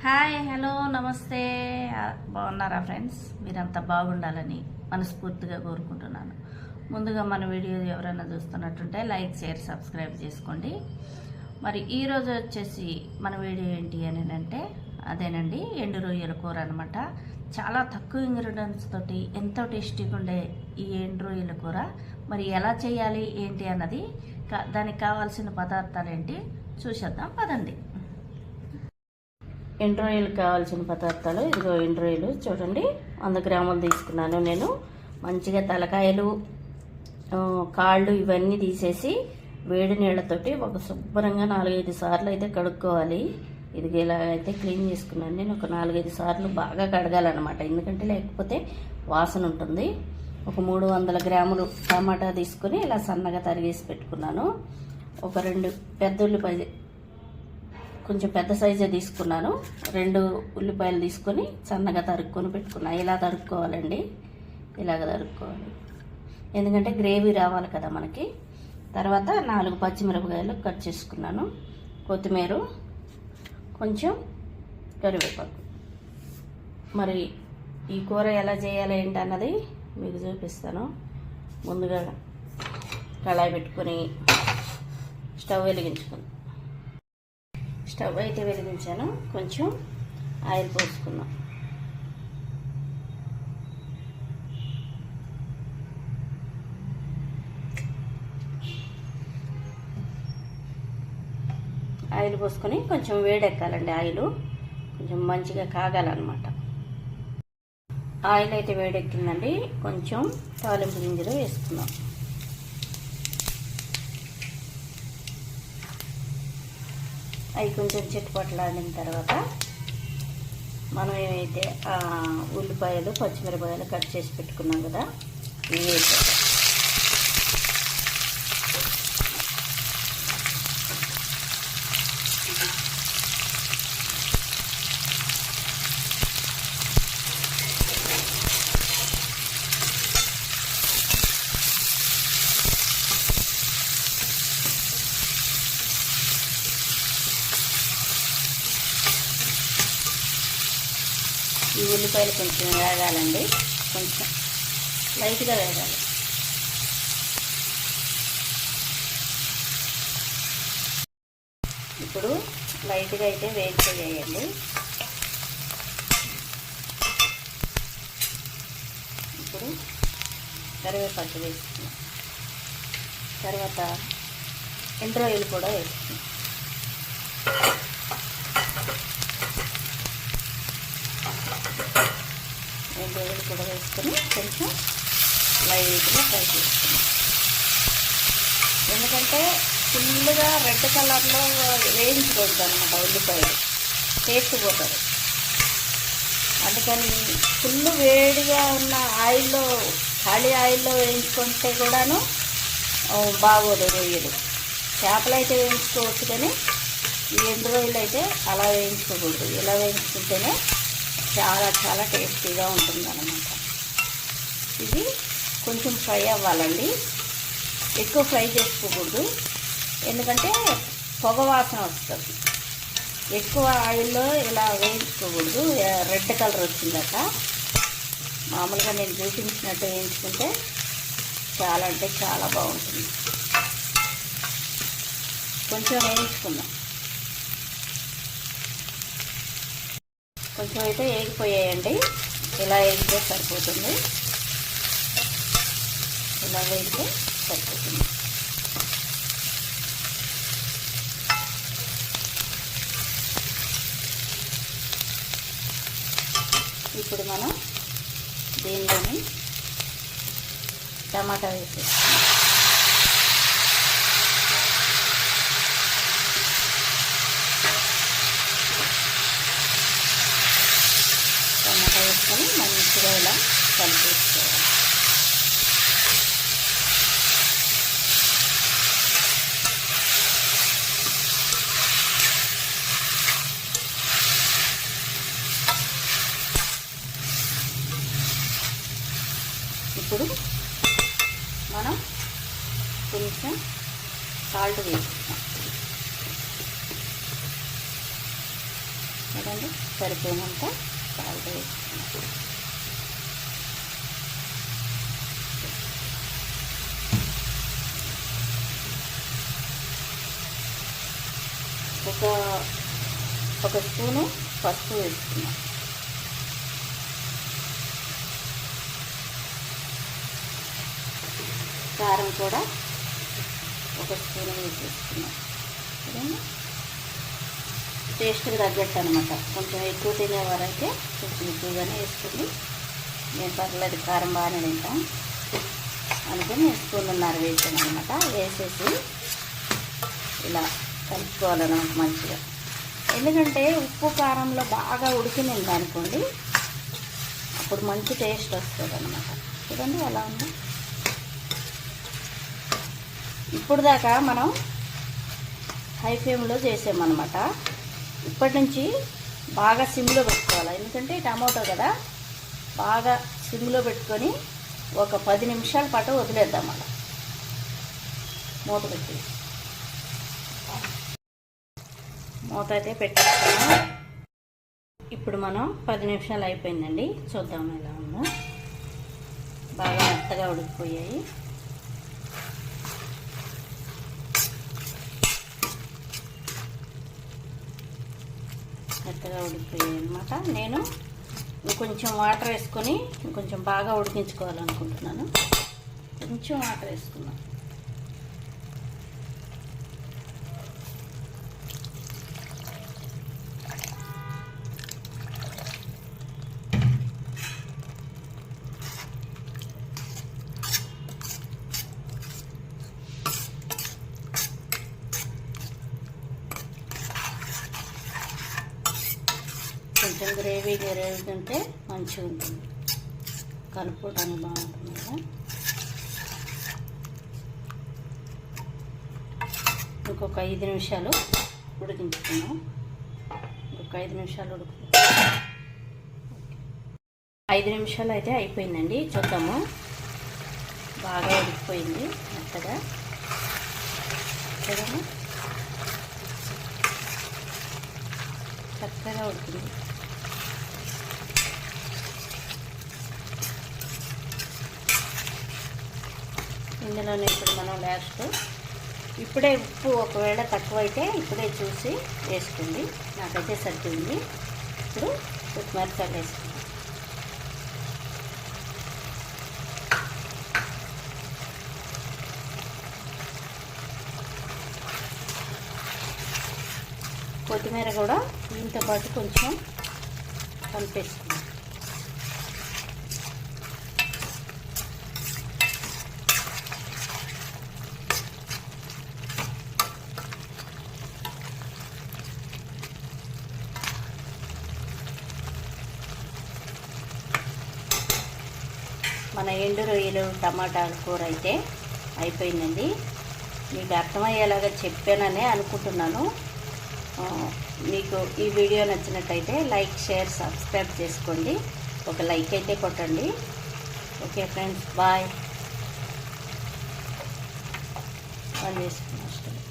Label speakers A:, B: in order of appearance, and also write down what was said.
A: Hi hello నమస్తే బాగున్నారా friends? మీరంతా బాగుండాలని మనస్ఫూర్తిగా కోరుకుంటున్నాను. ముందుగా మన వీడియో ఎవరైనా చూస్తున్నట్టుంటే లైక్ షేర్ సబ్స్క్రైబ్ చేసుకోండి. మరి ఈరోజు వచ్చేసి మన వీడియో ఏంటి అని అంటే అదేనండి, ఎండు రొయ్యల కూర అనమాట. చాలా తక్కువ ఇంగ్రీడియంట్స్ తోటి ఎంతో టేస్టీగా ఉండే ఈ ఎండు రొయ్యల కూర మరి ఎలా చేయాలి ఏంటి అన్నది, దానికి కావాల్సిన పదార్థాలు ఏంటి చూసేద్దాం పదండి. ఎండు రొయ్యలకు కావాల్సిన పదార్థాలు ఇదిగో. ఎండు రొయ్యలు చూడండి 100 గ్రాములు తీసుకున్నాను నేను. మంచిగా తలకాయలు కాళ్ళు ఇవన్నీ తీసేసి వేడి నీళ్ళతోటి ఒక శుభ్రంగా 4-5 సార్లు అయితే కడుక్కోవాలి. ఇది ఇలా అయితే క్లీన్ చేసుకున్నాను నేను. ఒక 4-5 సార్లు బాగా కడగాలన్నమాట, ఎందుకంటే లేకపోతే వాసన ఉంటుంది. ఒక 300 గ్రాములు టమాటా తీసుకొని ఇలా సన్నగా తరిగేసి పెట్టుకున్నాను. ఒక 2 పెద్ద ఉల్లిపాయలు, కొంచెం పెద్ద సైజే తీసుకున్నాను. 2 ఉల్లిపాయలు తీసుకొని సన్నగా తరుక్కొని పెట్టుకున్నాను. ఇలా తరుక్కోవాలండి, ఇలాగ తరుక్కోవాలి, ఎందుకంటే గ్రేవీ రావాలి కదా మనకి. తర్వాత 4 పచ్చిమిరపకాయలు కట్ చేసుకున్నాను, కొత్తిమీర, కొంచెం కరివేపాకు. మరి ఈ కూర ఎలా చేయాలి ఏంటి అన్నది మీకు చూపిస్తాను. ముందుగా కళాయి పెట్టుకొని స్టవ్ వెలిగించుకున్నాను. స్టవ్ అయితే వెలిగించాను, కొంచెం ఆయిల్ పోసుకున్నాం. ఆయిల్ పోసుకొని కొంచెం వేడెక్కాలండి. ఆయిల్ కొంచెం మంచిగా కాగాలన్నమాట. ఆయిల్ అయితే వేడెక్కిందండి, కొంచెం తాలింపు గింజలు వేసుకున్నాం. అవి కొంచెం చిట్టుపట్లాడిన తర్వాత మనం ఏమైతే ఉల్లిపాయలు పచ్చిమిరపకాయలు కట్ చేసి పెట్టుకున్నాం కదా, ఇవి వేసేద్దాం. ఈ ఉల్లిపాయలు కొంచెం వేగాలండి, కొంచెం లైట్గా వేగాలి. ఇప్పుడు లైట్గా అయితే వేయండి. ఇప్పుడు కరివేపాకు వేసుకున్నాం. తర్వాత ఎండు రొయ్యలు కూడా వేసుకున్నాం. ఎండు రొయ్యలు కూడా వేసుకొని కొంచెం లైట్గా ఫ్రై చేసుకున్నాం. ఎందుకంటే ఫుల్గా రెడ్ కలర్లో వేయించకూడదు అనమాట, ఉల్లిపాయలు టేస్ట్ పోతుంది. అందుకని ఫుల్ వేడిగా ఉన్న ఆయిల్లో, ఖాళీ ఆయిల్లో వేయించుకుంటే కూడాను బాగోదు రొయ్యలు. చేపలు అయితే వేయించుకోవచ్చు, కానీ ఈ ఎండు రొయ్యలు అయితే అలా వేయించుకోకూడదు. ఇలా వేయించుకుంటేనే చాలా చాలా టేస్టీగా ఉంటుంది అన్నమాట. ఇది కొంచెం ఫ్రై అవ్వాలండి, ఎక్కువ ఫ్రై చేసుకోకూడదు, ఎందుకంటే పొగ వాసన వస్తుంది. ఎక్కువ ఆయిల్లో ఇలా వేయించుకోకూడదు. రెడ్ కలర్ వచ్చిందట. మామూలుగా నేను చూపించినట్టు వేయించుకుంటే చాలా అంటే చాలా బాగుంటుంది. కొంచెం వేయించుకుందాం. కొంచెం అయితే వేగిపోయాయండి, ఇలా వేగితే సరిపోతుంది. ఇలా వేగితే సరిపోతుంది. ఇప్పుడు మనం దీనిలోని టమాటా వేసేస్తాం. టమాటా వేసుకొని మంచిగా ఇలా కలిపేసుకోవాలి. ఇప్పుడు మనం కొంచెం సాల్ట్ వేసుకుంటాం. చూడండి సరిపోయినంత సాల్ట్ వేసుకున్నాం. ఒక స్పూను పసుపు వేసుకున్నాం. కారం కూడా ఒక స్పూన్ వేసేసుకున్నాం. చూడండి టేస్ట్కి తగ్గట్టు అనమాట. కొంచెం ఎక్కువ తినేవారైతే కొంచెం ఎక్కువగానే వేసుకుంది. నేను పర్లేదు కారం బాగానే తింటాం అనుకుని స్పూన్నర వేసాను అనమాట. వేసేసి ఇలా కలుపుకోవాలన్నమాట మంచిగా. ఎందుకంటే ఉప్పు కారంలో బాగా ఉడికింది అనుకోండి, అప్పుడు మంచి టేస్ట్ వస్తుంది అనమాట. చూడండి అలా ఉంది. ఇప్పుడు దాకా మనం హై ఫ్లేమ్లో చేసామన్నమాట. ఇప్పటి నుంచి బాగా సిమ్లో పెట్టుకోవాలి. ఎందుకంటే టమాటో కదా, బాగా సిమ్లో పెట్టుకొని ఒక 10 నిమిషాల పాటు వదిలేద్దాం. అలా మూత పెట్టి మూత అయితే పెట్టేస్తాము. ఇప్పుడు మనం 10 నిమిషాలు అయిపోయిందండి. చూద్దాం ఎలా ఉందో. బాగా మెత్తగా ఉడికిపోయాయి. మెత్తగా ఉడికిపోయాయి అనమాట. నేను ఇంకొంచెం వాటర్ వేసుకొని ఇంకొంచెం బాగా ఉడికించుకోవాలనుకుంటున్నాను. కొంచెం వాటర్ వేసుకున్నాను. కొంచెం గ్రేవీ ఉంటే మంచిగా ఉంటుంది, కలుపుకోవడానికి బాగుంటుంది కదా. ఇంకొక 5 నిమిషాలు ఉడికించుకున్నాం. ఇంకొక 5 నిమిషాలు 5 నిమిషాలు అయితే అయిపోయిందండి. చూద్దాము. బాగా ఉడికిపోయింది మెత్తగా. చూడము చక్కగా ఉడికింది. ఇందులోనే ఇప్పుడు మనం లాస్ట్ ఇప్పుడే ఉప్పు ఒకవేళ తక్కువైతే ఇప్పుడే చూసి వేసుకోండి. నాకైతే సరిపోయింది. ఇప్పుడు కొత్తిమీర చల్లి వేసుకుందాం. కొత్తిమీర కూడా దీంతో పాటు కొంచెం కలిపేసుకుందాం. మన ఎండు రొయ్యలు టమాటాల కూర అయితే అయిపోయిందండి. మీకు అర్థమయ్యేలాగా చెప్పాననే అనుకుంటున్నాను. మీకు ఈ వీడియో నచ్చినట్టయితే లైక్, షేర్, సబ్స్క్రైబ్ చేసుకోండి. ఒక లైక్ అయితే కొట్టండి. Okay friends, bye. చేసుకున్నాం.